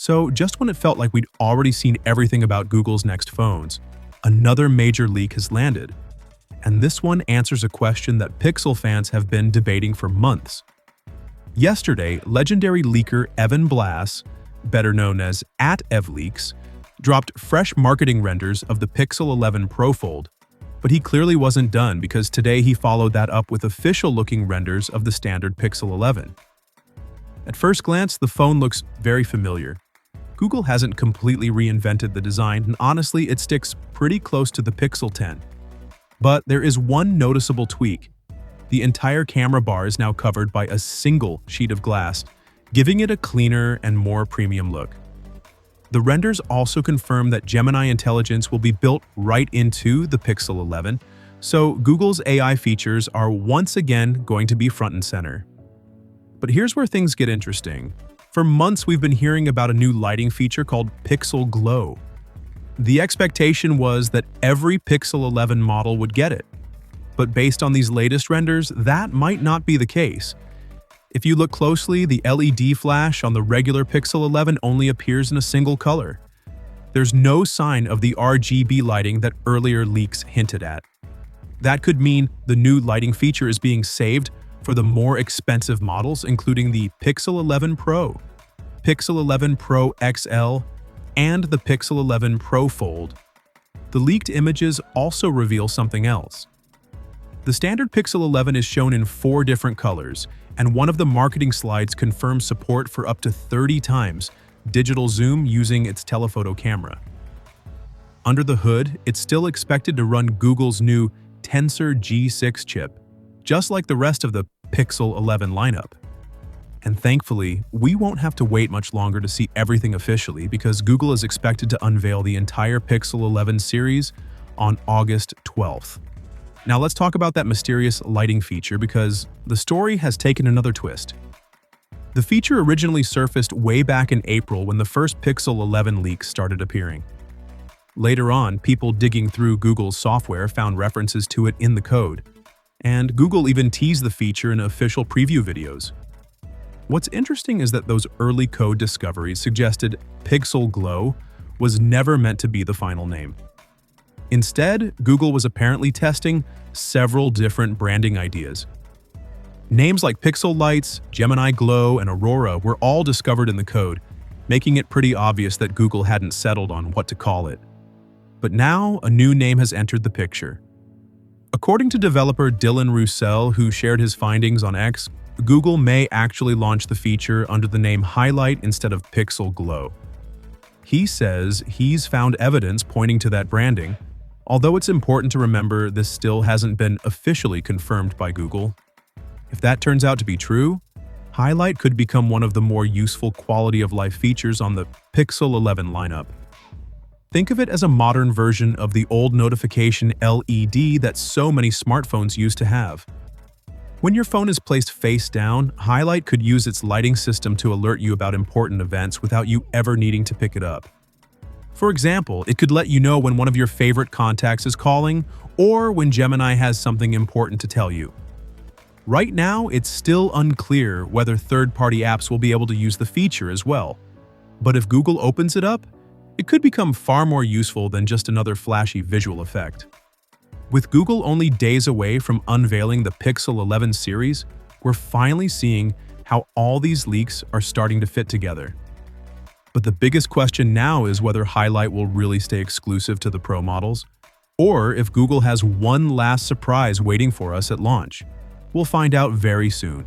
So just when it felt like we'd already seen everything about Google's next phones, another major leak has landed. And this one answers a question that Pixel fans have been debating for months. Yesterday, legendary leaker Evan Blass, better known as @EvLeaks, dropped fresh marketing renders of the Pixel 11 Pro Fold, but he clearly wasn't done because today he followed that up with official-looking renders of the standard Pixel 11. At first glance, the phone looks very familiar. Google hasn't completely reinvented the design, and honestly, it sticks pretty close to the Pixel 10. But there is one noticeable tweak. The entire camera bar is now covered by a single sheet of glass, giving it a cleaner and more premium look. The renders also confirm that Gemini intelligence will be built right into the Pixel 11, so Google's AI features are once again going to be front and center. But here's where things get interesting. For months, we've been hearing about a new lighting feature called Pixel Glow. The expectation was that every Pixel 11 model would get it. But based on these latest renders, that might not be the case. If you look closely, the LED flash on the regular Pixel 11 only appears in a single color. There's no sign of the RGB lighting that earlier leaks hinted at. That could mean the new lighting feature is being saved for the more expensive models, including the Pixel 11 Pro, Pixel 11 Pro XL, and the Pixel 11 Pro Fold. The leaked images also reveal something else. The standard Pixel 11 is shown in 4 different colors, and one of the marketing slides confirms support for up to 30 times digital zoom using its telephoto camera. Under the hood, it's still expected to run Google's new Tensor G6 chip, just like the rest of the Pixel 11 lineup. And thankfully, we won't have to wait much longer to see everything officially because Google is expected to unveil the entire Pixel 11 series on August 12th. Now let's talk about that mysterious lighting feature because the story has taken another twist. The feature originally surfaced way back in April when the first Pixel 11 leaks started appearing. Later on, people digging through Google's software found references to it in the code, and Google even teased the feature in official preview videos. What's interesting is that those early code discoveries suggested Pixel Glow was never meant to be the final name. Instead, Google was apparently testing several different branding ideas. Names like Pixel Lights, Gemini Glow, and Aurora were all discovered in the code, making it pretty obvious that Google hadn't settled on what to call it. But now, a new name has entered the picture. According to developer Dylan Roussel, who shared his findings on X, Google may actually launch the feature under the name HiLight instead of Pixel Glow. He says he's found evidence pointing to that branding, although it's important to remember this still hasn't been officially confirmed by Google. If that turns out to be true, HiLight could become one of the more useful quality-of-life features on the Pixel 11 lineup. Think of it as a modern version of the old notification LED that so many smartphones used to have. When your phone is placed face down, HiLight could use its lighting system to alert you about important events without you ever needing to pick it up. For example, it could let you know when one of your favorite contacts is calling or when Gemini has something important to tell you. Right now, it's still unclear whether third-party apps will be able to use the feature as well. But if Google opens it up, it could become far more useful than just another flashy visual effect. With Google only days away from unveiling the Pixel 11 series, we're finally seeing how all these leaks are starting to fit together. But the biggest question now is whether HiLight will really stay exclusive to the Pro models, or if Google has one last surprise waiting for us at launch. We'll find out very soon.